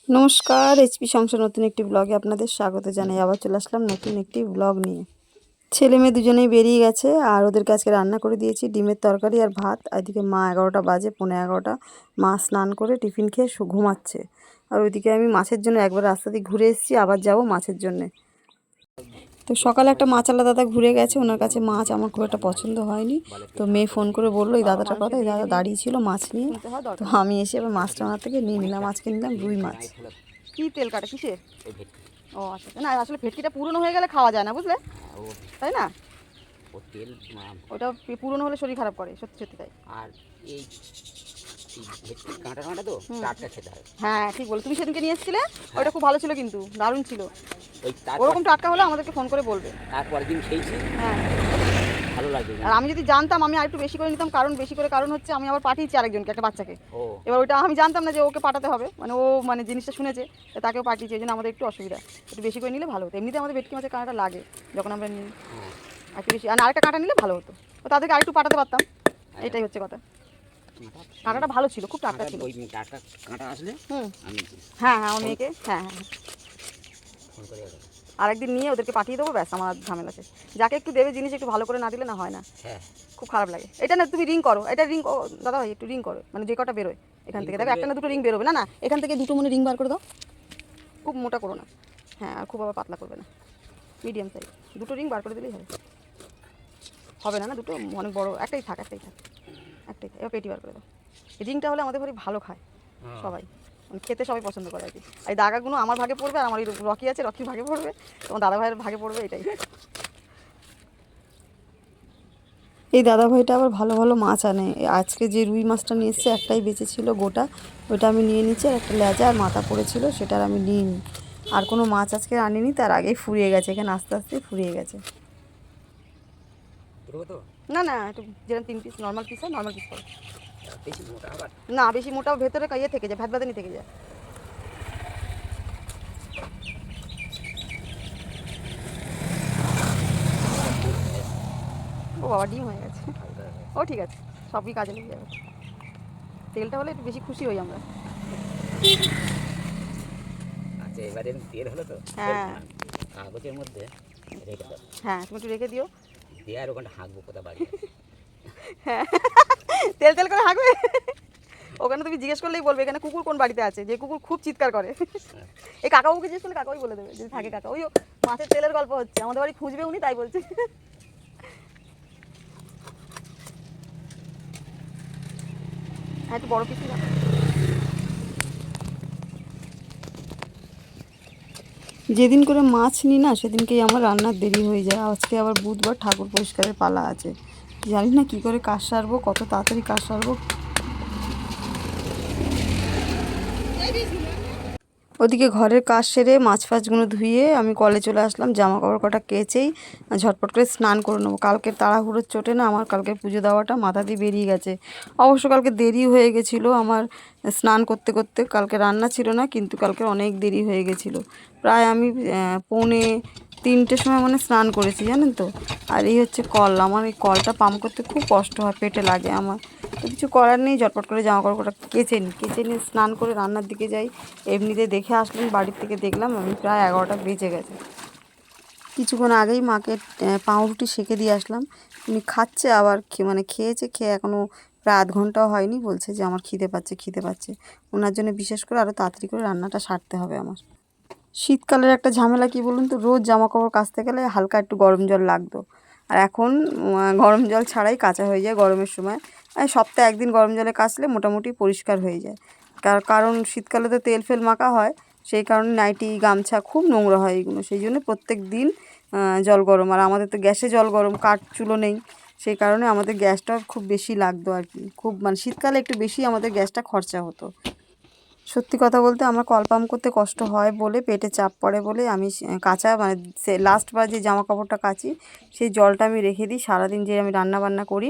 নমস্কার, এইচপি সংসার নতুন একটি ব্লগে আপনাদের স্বাগত জানাই। আবার চলে আসলাম নতুন একটি ব্লগ নিয়ে। ছেলে মেয়ে দুজনেই বেরিয়ে গেছে, আর ওদেরকে আজকে রান্না করে দিয়েছি ডিমের তরকারি আর ভাত। এদিকে মা 11টা বাজে, 11:15, মা স্নান করে টিফিন খেয়ে ঘুমাচ্ছে। আর ওইদিকে আমি মাছের জন্য একবার রাস্তা দিয়ে ঘুরে এসেছি, আবার যাব মাছের জন্যে। তো সকালে একটা মাছওয়ালা দাদা ঘুরে গেছে, ওনার কাছে মাছ আমার খুব একটা পছন্দ হয়নি। তো মেয়ে ফোন করে বললো এই দাদাটার কথা, এই দাদা দাঁড়িয়ে ছিল মাছ নিয়ে। তো আমি এসে এবার মাছটা ওনার থেকে নিয়ে নিলাম। আজকে নিলাম রুই মাছ। কি তেল কাটা কিসের? ও আচ্ছা, না আসলে ভেটকিটা পুরনো হয়ে গেলে খাওয়া যায় না, বুঝলে, তাই না? ও তেল ওটা পুরনো হলে শরীর খারাপ করে, সত্যি সত্যি তাই। আর এই ভেটকি কাঁটা কাঁটা তো টাটকা খেতে হয়। হ্যাঁ ঠিক বলো, তুমি সেদিনকে নিয়ে এসেছিলে, ওটা খুব ভালো ছিল, কিন্তু দারুণ ছিল। ওই ওরকম টাটকা হলে আমাদেরকে ফোন করে বলবে। তারপরের দিন খেয়েছি, হ্যাঁ ভালো লাগবে। আর আমি যদি জানতাম আমি আর একটু বেশি করে নিতাম, কারণ হচ্ছে আমি আবার পাঠিয়েছি আরেকজনকে, একটা বাচ্চাকে। ও এবার ওইটা আমি জানতাম না যে ওকে পাঠাতে হবে, মানে ও মানে জিনিসটা শুনেছে, তাকেও পাঠিয়েছি। এই জন্য আমাদের একটু অসুবিধা, একটু বেশি করে নিলে ভালো হতো। এমনিতে আমাদের ভেটকি মাছের কাঁটাটা লাগে যখন আমরা নিই, আর একটু বেশি, আর আরেকটা কাঁটা নিলে ভালো হতো, তো তাদেরকে আরেকটু পাঠাতে পারতাম। এটাই হচ্ছে কথা। কাঁটাটা ভালো ছিল, খুব টাটকা ছিল। ওই টাটকা কাঁটা আসলে আমি হ্যাঁ হ্যাঁ, আমার মেয়েকে, হ্যাঁ হ্যাঁ হ্যাঁ, ফোন করে আরেকদিন নিয়ে ওদেরকে পাঠিয়ে দেবো, ব্যাস আমার ঝামেলা শেষ। যাকে একটু দেবে জিনিস, একটু ভালো করে না দিলে না হয় না, হ্যাঁ খুব খারাপ লাগে। এটা না তুমি রিং করো, এটা রিং, দাদা ভাই একটু রিং করো, মানে যে কটা বেরোয় এখান থেকে, দেখো একটা না দুটো রিং বেরোবে, না না এখান থেকে দুটো মনে রিং বার করে দাও। খুব মোটা করো না, হ্যাঁ আর খুব আবার পাতলা করবে না, মিডিয়াম সাইজ, দুটো রিং বার করে দিলেই হবে। হবে না, না দুটো অনেক বড়, একটাই থাক, একটাই থাক, একটাই থাক। এবার পেটি বার করে দাও। এই রিংটা হলে আমাদের বাড়ি ভালো খায় সবাই, মানে খেতে সবাই পছন্দ করে আর কি। আর এই দাগাগুলো আমার ভাগে পড়বে, আর আমার এই রকি আছে, রকির ভাগে পড়বে, তোমার দাদা ভাইয়ের ভাগে পড়বে, এটাই। এই দাদাভাইটা আবার ভালো ভালো মাছ আনে। আজকে যে রুই মাছটা নিয়ে এসছে একটাই বেঁচে ছিল গোটা, ওইটা আমি নিয়ে নিচ্ছি। আর একটা লেজা আর মাথা পড়েছিল, সেটা আর আমি নিইনি। আর কোনো মাছ আজকে আনিনি, তার আগেই ফুরিয়ে গেছে, এখানে আস্তে আস্তে ফুরিয়ে গেছে। তো না না, একটু যেরকম 3 পিস নর্মাল পিস হয়, নর্মাল পিস করো। বেশি মোটা আবার না বেশি মোটাও ভেতরে ইয়ে থেকে যায়, ভাত বাদানি থেকে যায়। ও বাবা, ডিম হয়ে গেছে। ও ঠিক আছে, সবই কাজে লেগে যাবে। তেলটা হলে একটু বেশি খুশি হই আমরা। আচ্ছা এবারে তেল হলো তো, হ্যাঁ কাগজের মধ্যে রেখে দাও। হ্যাঁ, তুমি একটু রেখে দিও। দিয়ে আর ওখানে হাঁকবো কোথা বাড়ি। হ্যাঁ, তেল তেল করে হাঁকবে। ওখানে তুমি জিজ্ঞেস করলেই বলবে এখানে কুকুর কোন বাড়িতে আছে, যে কুকুর খুব চিৎকার করে। এই কাকাবাবুকে জিজ্ঞেস করলে কাকাই বলে দেবে, যদি থাকে কাকা। ওই মাছের তেলের গল্প হচ্ছে, আমাদের বাড়ি খুঁজবে উনি, তাই বলছে। হ্যাঁ একটু বড় পিসি রাখো। যেদিন করে মাছ নিই না, সেদিনকেই আমার রান্নার দেরি হয়ে যায়। আজকে আবার বুধবার, ঠাকুর পরিষ্কারের পালা আছে। জানি না কী করে কাজ সারবো, কত তাড়াতাড়ি কাজ সারবো। ওদিকে ঘরের কাজ সেরে মাছ ফাছগুলো ধুয়ে আমি কলে চলে আসলাম। জামা কাপড় কটা কেচেই ঝটপট করে স্নান করে নেবো। কালকে তাড়াহুড়োর চোটে না আমার কালকে পুজো দেওয়াটা মাথা দিয়ে বেরিয়ে গেছে। অবশ্য কালকে দেরি হয়ে গেছিলো আমার স্নান করতে করতে। কালকে রান্না ছিল না, কিন্তু কালকে অনেক দেরি হয়ে গেছিলো। প্রায় আমি 2:45 সময় মানে স্নান করেছি, জানেন তো। আর এই হচ্ছে কল, আমার এই কলটা পাম্প করতে খুব কষ্ট হয়, পেটে লাগে আমার। তো কিছু করার নেই, ঝটপট করে জামা কাপড়টা কেচে নিয়ে স্নান করে রান্নার দিকে যাই। এমনিতে দেখে আসলেন বাড়ির থেকে, দেখলাম আমি প্রায় 11টা বেজে গেছে। কিছুক্ষণ আগেই মাকে পাউরুটি সেঁকে দিয়ে আসলাম। উনি খাচ্ছে, আবার মানে খেয়েছে, খেয়ে এখনও প্রায় আধ ঘন্টাও হয়নি, বলছে যে আমার খিদে পাচ্ছে খিদে পাচ্ছে। ওনার জন্য বিশেষ করে আরও তাড়াতাড়ি করে রান্নাটা সারতে হবে আমার। শীতকালের একটা ঝামেলা কি বলুন তো, রোজ জামা কাপড় কাচতে গেলে হালকা একটু গরম জল লাগতো, আর এখন গরম জল ছাড়াই কাচা হয়ে যায় গরমের সময়। সপ্তাহে একদিন গরম জলে কাচলে মোটামুটি পরিষ্কার হয়ে যায়। কারণ শীতকালে তো তেল ফেল মাখা হয়, সেই কারণে নাইটি গামছা খুব নোংরা হয় এগুলো, সেই জন্য প্রত্যেক দিন জল গরম। আর আমাদের তো গ্যাসে জল গরম, কাঠ চুলো নেই, সেই কারণে আমাদের গ্যাসটা খুব বেশি লাগতো আর কি। খুব মানে শীতকালে একটু বেশি আমাদের গ্যাসটা খরচা হতো। সত্যি কথা বলতে আমার কল পাম্প করতে কষ্ট হয় বলে, পেটে চাপ পড়ে বলে আমি কাচা মানে লাস্টবার যে জামা কাপড়টা কাচি সেই জলটা আমি রেখে দিই। সারাদিন যে আমি রান্না বান্না করি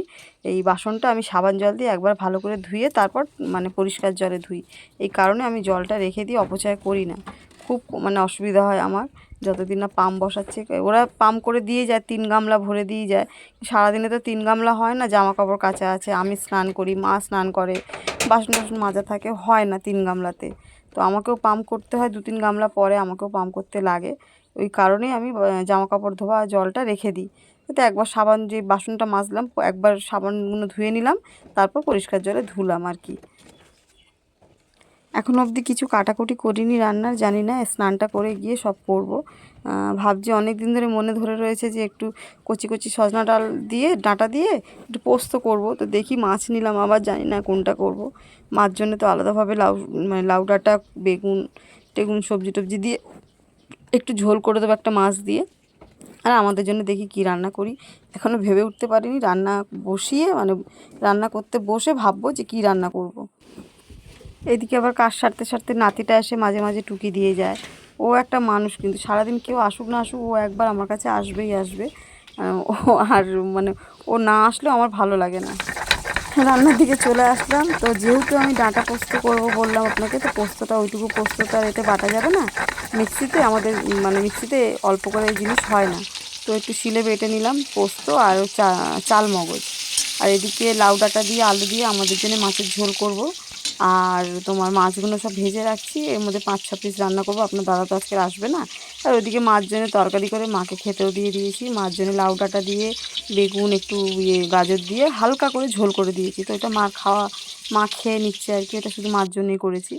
এই বাসনটা আমি সাবান জল দিয়ে একবার ভালো করে ধুয়ে তারপর মানে পরিষ্কার জলে ধুই। এই কারণে আমি জলটা রেখে দিই, অপচয় করি না। খুব মানে অসুবিধা হয় আমার, যতদিন না পাম্প বসাচ্ছে। ওরা পাম্প করে দিয়ে যায়, 3 গামলা ভরে দিয়ে যায়, সারাদিনে তো 3 গামলা হয় না, জামা কাপড় কাচা আছে, আমি স্নান করি, মা স্নান করে, বাসন টাসন মাজা থাকে, হয় না 3 গামলাতে। তো আমাকেও পাম্প করতে হয়, 2-3 গামলা পরে আমাকেও পাম্প করতে লাগে। ওই কারণেই আমি জামা কাপড় ধোয়া জলটা রেখে দিই। তো একবার সাবান, যে বাসনটা মাজলাম একবার সাবানগুলো ধুয়ে নিলাম, তারপর পরিষ্কার জলে ধুলাম আর কি। এখনও অবধি কিছু কাটাকুটি করিনি রান্নার, জানি না স্নানটা করে গিয়ে সব করব। ভাবছি অনেক দিন ধরে মনে ধরে রয়েছে যে একটু কচি কচি সজনা ডাল দিয়ে, ডাঁটা দিয়ে একটু পোস্ত করব। তো দেখি মাছ নিলাম, আবার জানি না কোনটা করব। মাছ জন্য তো আলাদাভাবে মানে লাউ ডাঁটা, বেগুন টেগুন সবজি টবজি দিয়ে একটু ঝোল করে দেবো একটা মাছ দিয়ে। আর আমাদের জন্য দেখি কি রান্না করি, এখনও ভেবে উঠতে পারিনি। রান্না বসিয়ে মানে রান্না করতে বসে ভাববো যে কি রান্না করব। এদিকে আবার কাজ সারতে সারতে নাতিটা এসে মাঝে মাঝে টুকি দিয়ে যায়। ও একটা মানুষ, কিন্তু সারাদিন কেউ আসুক না আসুক ও একবার আমার কাছে আসবেই আসবে। ও আর মানে ও না আসলেও আমার ভালো লাগে না। রান্নার দিকে চলে আসলাম। তো যেহেতু আমি ডাঁটা পোস্ত করব বললাম আপনাকে, তো পোস্তটা ওইটুকু পোস্ত তো আর এতে বাটা যাবে না মিক্সিতে, আমাদের মানে মিক্সিতে অল্প করে এই জিনিস হয় না। তো একটু শিলে বেটে নিলাম পোস্ত আর চাল মগজ। আর এদিকে লাউ ডাঁটা দিয়ে আলু দিয়ে আমাদের জন্য মাছের ঝোল করব। আর তোমার মাছগুলো সব ভেজে রাখছি, এর মধ্যে 5-6 পিস রান্না করব। আপনার দাদা তো আজকে আসবে না। আর ওইদিকে মাছ জন্য তরকারি করে মাকে খেতেও দিয়ে দিয়েছি। মাছ জন্য লাউ ডাঁটা দিয়ে বেগুন একটু গাজর দিয়ে হালকা করে ঝোল করে দিয়েছি। তো এটা মা খেয়ে নিচ্ছে আর কি, এটা শুধু মার জন্যই করেছি।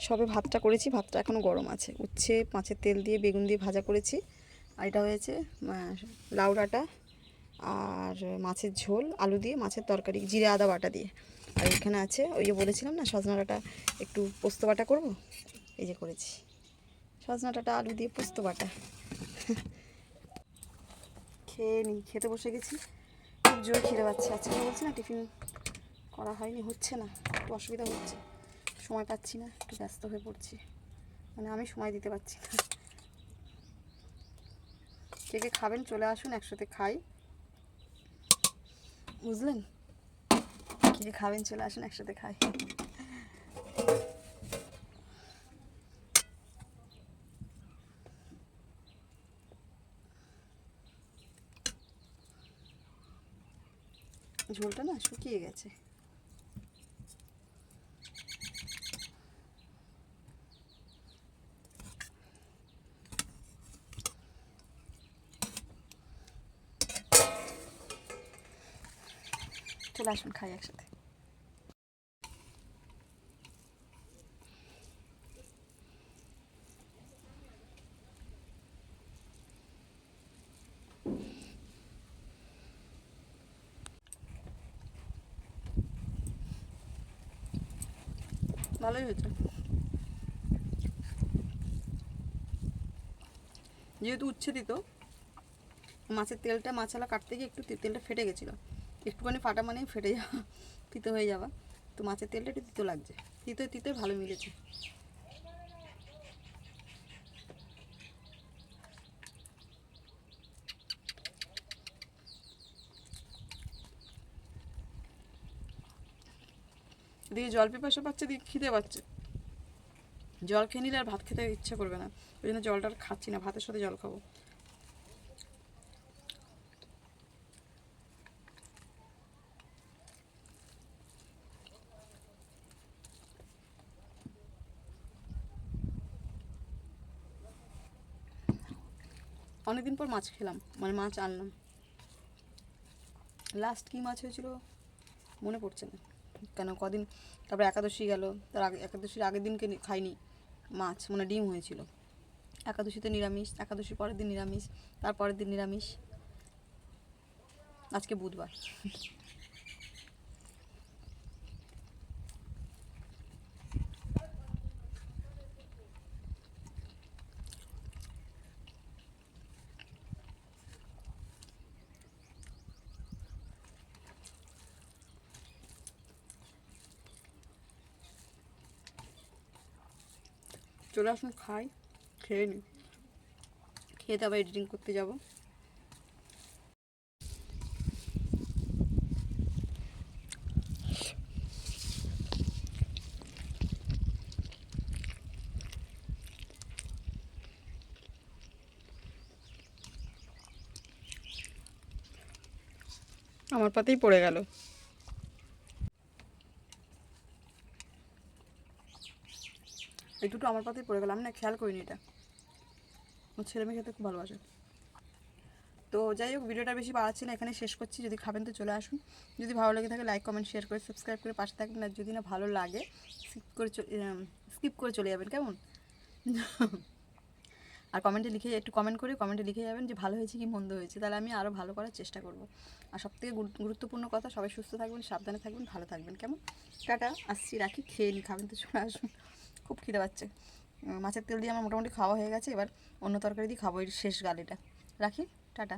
সবে ভাতটা করেছি, ভাতটা এখনও গরম আছে। উচ্ছে মাছের তেল দিয়ে বেগুন দিয়ে ভাজা করেছি। আর এটা হয়েছে লাউ ডাঁটা আর মাছের ঝোল, আলু দিয়ে মাছের তরকারি, জিরে আদা বাটা দিয়ে। আর এখানে আছে ওই যে বলেছিলাম না সজনা ডাঁটা একটু পোস্ত বাটা করব, এই যে করেছি সজনা ডাঁটা আলু দিয়ে পোস্ত বাটা। খেতে বসে গেছি, খুব জোর খিদে পাচ্ছে। আজকে বলছি না টিফিন করা হয়নি, হচ্ছে না, একটু অসুবিধা হচ্ছে, সময় পাচ্ছি না, একটু ব্যস্ত হয়ে পড়ছি, মানে আমি সময় দিতে পারছি না। কে কে খাবেন চলে আসুন, একসাথে খাই, বুঝলেন? কে খাবেন চলে আসুন, একসাথে খাই। ঝোলটা না শুকিয়ে গেছে। চলে আসুন খাই একসাথে। ভালোই হয়েছে, যেহেতু উচ্ছে দিত, মাছের তেলটা মাছালা কাটতে গিয়ে একটু তেলটা ফেটে গেছিলো, একটুখানি ফাটা মানে ফেটে যাওয়া, তিতো হয়ে যাওয়া। তো মাছের তেলটা একটু তিতো লাগছে, তিতোয় ভালো মিলেছে। এদিকে জল পিপাসা পাচ্ছে, দিকে খিদে পাচ্ছে। জল খেয়ে নিলে আর ভাত খেতে ইচ্ছা করবে না, ওই জন্য জলটা আর খাচ্ছি না, ভাতের সাথে জল খাবো। অনেকদিন পর মাছ খেলাম, মানে মাছ আনলাম। লাস্ট কী মাছ হয়েছিল মনে পড়ছে না, কেন কদিন, তারপরে একাদশী গেল, তার আগে একাদশীর আগের দিনকে খাইনি মাছ, মানে ডিম হয়েছিল। একাদশীতে নিরামিষ, একাদশী পরের দিন নিরামিষ, তারপরের দিন নিরামিষ, আজকে বুধবার। চলে আসুন খাই, খেয়ে নিই, খেয়ে তো আবার এডিটিং করতে যাব। আমার পাতেই পড়ে গেল। এই দুটো আমার পাতেই পড়ে গেল, আমি না খেয়াল করিনি এটা। আমার ছেলে মেয়ে খেতে খুব ভালোবাসে। তো যাই হোক, ভিডিওটা বেশি বাড়াচ্ছি না, এখানে শেষ করছি। যদি খাবেন তো চলে আসুন। যদি ভালো লেগে থাকে লাইক কমেন্ট শেয়ার করে সাবস্ক্রাইব করে পাশে থাকবেন। আর যদি না ভালো লাগে স্কিপ করে চলে যাবেন, কেমন? আর কমেন্টে লিখে একটু কমেন্টে লিখে যাবেন যে ভালো হয়েছে কি মন্দ হয়েছে, তাহলে আমি আরও ভালো করার চেষ্টা করব। আর সবথেকে গুরুত্বপূর্ণ কথা, সবাই সুস্থ থাকবেন, সাবধানে থাকবেন, ভালো থাকবেন, কেমন? টাটা, আসছি, রাখি। খেয়ে নি, খাবেন তো চলে আসুন। খুব খিদে পাচ্ছে। মাছের তেল দিয়ে আমার মোটামুটি খাওয়া হয়ে গেছে, এবার অন্য তরকারি দিয়ে খাবো, এই শেষ গালিটা। রাখি, টাটা।